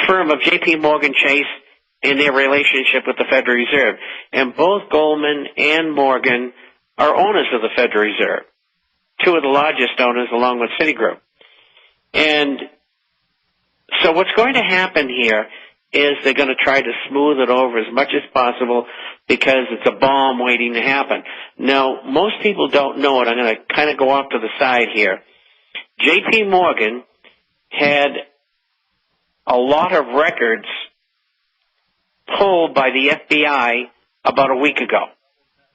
firm of J.P. Morgan Chase in their relationship with the Federal Reserve. And both Goldman and Morgan are owners of the Federal Reserve, two of the largest owners along with Citigroup. And so what's going to happen here is they're going to try to smooth it over as much as possible because it's a bomb waiting to happen. Now, most people don't know it. I'm going to kind of go off to the side here. J.P. Morgan had a lot of records pulled by the FBI about a week ago.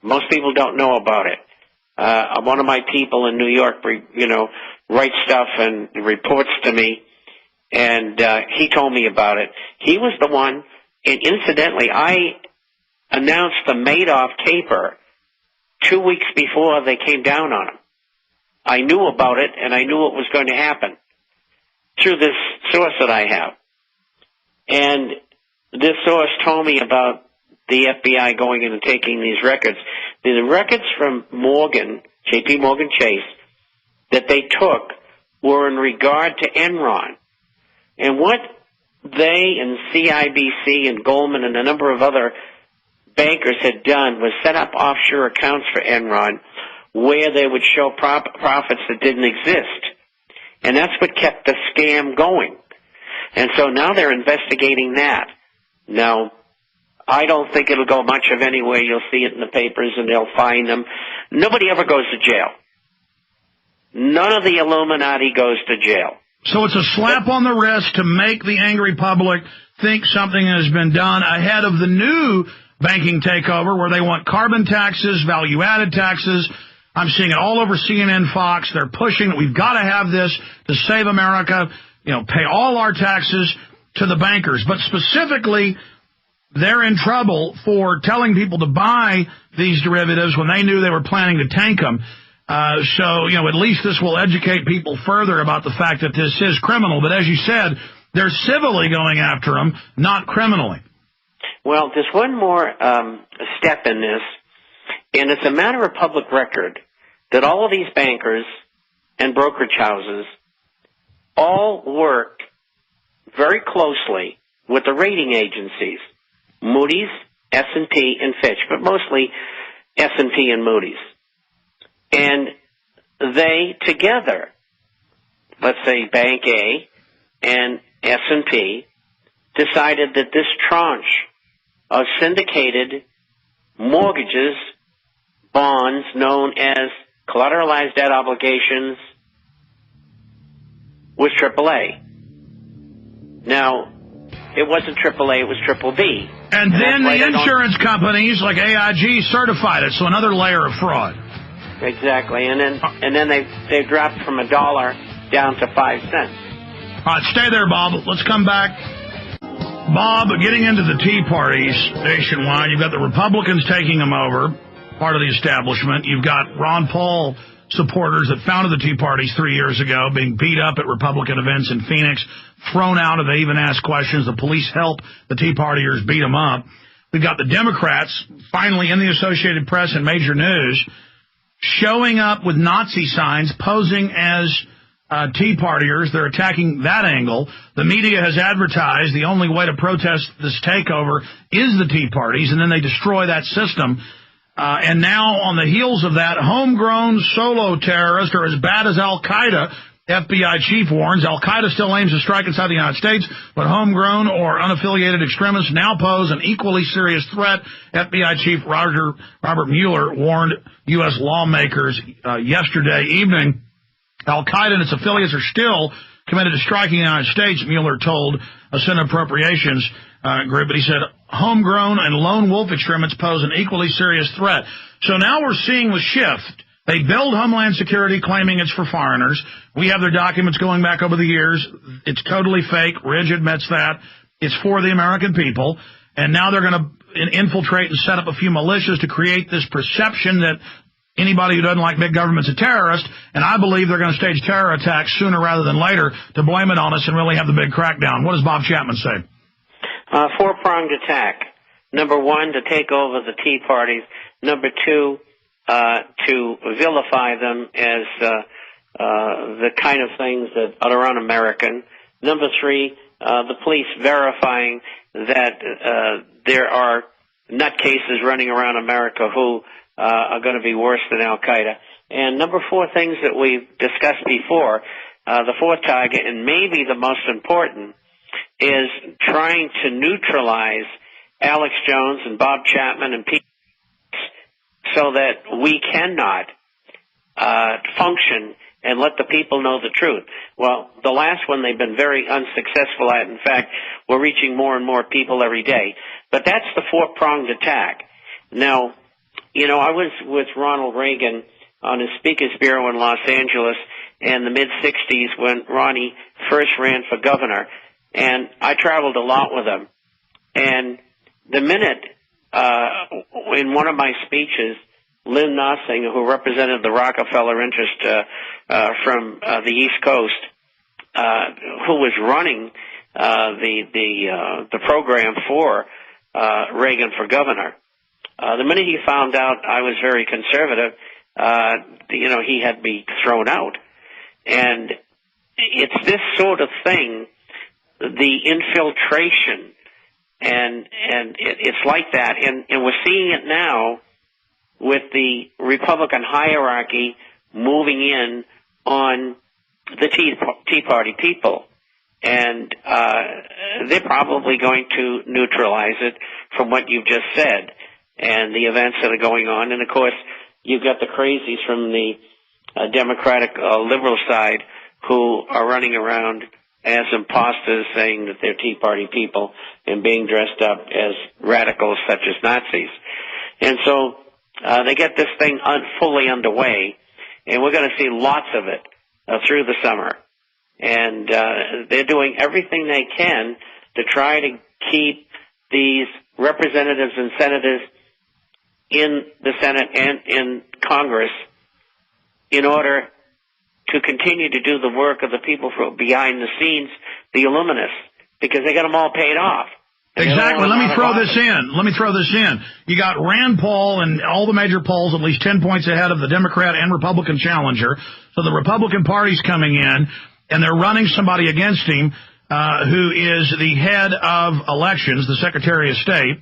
Most people don't know about it. One of my people in New York, writes stuff and reports to me, and he told me about it. He was the one, and incidentally, I announced the Madoff caper 2 weeks before they came down on him. I knew about it, and I knew what was going to happen through this source that I have. And this source told me about the FBI going in and taking these records. The records from Morgan, J.P. Morgan Chase, that they took were in regard to Enron. And what they and CIBC and Goldman and a number of other bankers had done was set up offshore accounts for Enron where they would show profits that didn't exist. And that's what kept the scam going. And so now they're investigating that. Now, I don't think it'll go much of anywhere. You'll see it in the papers and they'll find them. Nobody ever goes to jail. None of the Illuminati goes to jail. So it's a slap on the wrist to make the angry public think something has been done ahead of the new banking takeover where they want carbon taxes, value-added taxes. I'm seeing it all over CNN, Fox. They're pushing that we've got to have this to save America, pay all our taxes to the bankers. But specifically, they're in trouble for telling people to buy these derivatives when they knew they were planning to tank them. So, at least this will educate people further about the fact that this is criminal. But as you said, they're civilly going after them, not criminally. Well, there's one more step in this, and it's a matter of public record that all of these bankers and brokerage houses all worked very closely with the rating agencies, Moody's, S&P, and Fitch, but mostly S&P and Moody's. And they together, let's say Bank A and S&P, decided that this tranche of syndicated mortgages, bonds known as collateralized debt obligations, was AAA. Now, it wasn't AAA, it was BBB. And then the insurance companies like AIG certified it, so another layer of fraud. Exactly, and then they dropped from $1 down to 5 cents. All right, stay there, Bob. Let's come back. Bob, getting into the Tea Parties nationwide, you've got the Republicans taking them over, part of the establishment. You've got Ron Paul supporters that founded the Tea Parties 3 years ago being beat up at Republican events in Phoenix, thrown out, and they even asked questions. The police help the Tea Partiers beat them up. We've got the Democrats finally in the Associated Press and major news showing up with Nazi signs, posing as Tea Partiers. They're attacking that angle. The media has advertised the only way to protest this takeover is the Tea Parties, and then they destroy that system. And now, on the heels of that, homegrown solo terrorists are as bad as Al-Qaeda. FBI chief warns Al-Qaeda still aims to strike inside the United States, but homegrown or unaffiliated extremists now pose an equally serious threat. FBI chief Robert Mueller warned U.S. lawmakers yesterday evening. Al-Qaeda and its affiliates are still committed to striking the United States, Mueller told a Senate Appropriations group. But he said homegrown and lone wolf extremists pose an equally serious threat. So now we're seeing the shift. They build Homeland Security claiming it's for foreigners. We have their documents going back over the years. It's totally fake. Ridge admits that. It's for the American people. And now they're going to infiltrate and set up a few militias to create this perception that anybody who doesn't like big government's a terrorist. And I believe they're going to stage terror attacks sooner rather than later to blame it on us and really have the big crackdown. What does Bob Chapman say? Four-pronged attack. Number one, to take over the Tea Parties. Number two, to vilify them as the kind of things that are un-American. Number three, the police verifying that there are nutcases running around America who are going to be worse than Al-Qaeda. And number 4, things that we've discussed before, the 4th target, and maybe the most important, is trying to neutralize Alex Jones and Bob Chapman and Pete so that we cannot function and let the people know the truth. Well, the last one they've been very unsuccessful at. In fact, we're reaching more and more people every day. But that's the 4-pronged attack. Now, you know, I was with Ronald Reagan on his Speakers Bureau in Los Angeles in the mid-'60s when Ronnie first ran for governor, and I traveled a lot with him. And the minute in one of my speeches, Lynn Nossing, who represented the Rockefeller interest from the East Coast, who was running the program for Reagan for governor, the minute he found out I was very conservative, you know, he had me thrown out. And it's this sort of thing, the infiltration, and it's like that. And we're seeing it now with the Republican hierarchy moving in on the Tea Party people. And they're probably going to neutralize it from what you've just said and the events that are going on. And, of course, you've got the crazies from the Democratic liberal side who are running around as imposters saying that they're Tea Party people and being dressed up as radicals such as Nazis. And so they get this thing fully underway, and we're going to see lots of it through the summer. And they're doing everything they can to try to keep these representatives and senators in the Senate and in Congress in order to continue to do the work of the people from behind the scenes, the Illuminists, because they got them all paid off. Exactly. Let me throw this in. You got Rand Paul and all the major polls at least 10 points ahead of the Democrat and Republican challenger. So the Republican Party's coming in, and they're running somebody against him who is the head of elections, the Secretary of State.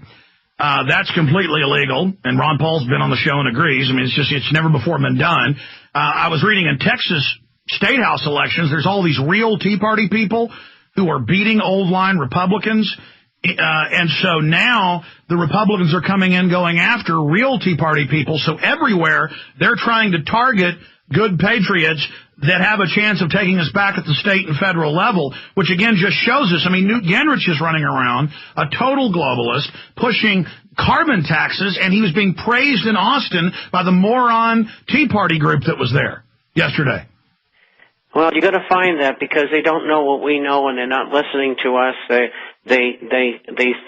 That's completely illegal, and Ron Paul's been on the show and agrees. I mean, it's never before been done. I was reading in Texas State House elections, there's all these real Tea Party people who are beating old-line Republicans. And so now the Republicans are coming in going after real Tea Party people. So everywhere they're trying to target good patriots that have a chance of taking us back at the state and federal level, which again just shows us. I mean, Newt Gingrich is running around, a total globalist, pushing carbon taxes, and he was being praised in Austin by the moron Tea Party group that was there yesterday. Well, you're going to find that because they don't know what we know and they're not listening to us. They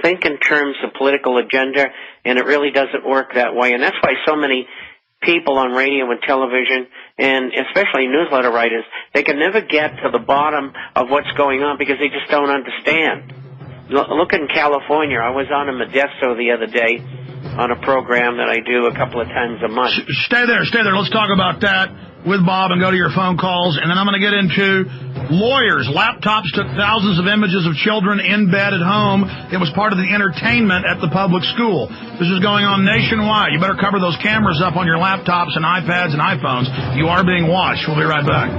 think in terms of political agenda, and it really doesn't work that way. And that's why so many people on radio and television, and especially newsletter writers, they can never get to the bottom of what's going on because they just don't understand. Look in California. I was on in Modesto the other day on a program that I do a couple of times a month. Stay there. Let's talk about that with Bob and go to your phone calls. And then I'm going to get into lawyers. Laptops took thousands of images of children in bed at home. It was part of the entertainment at the public school. This is going on nationwide. You better cover those cameras up on your laptops and iPads and iPhones. You are being watched. We'll be right back.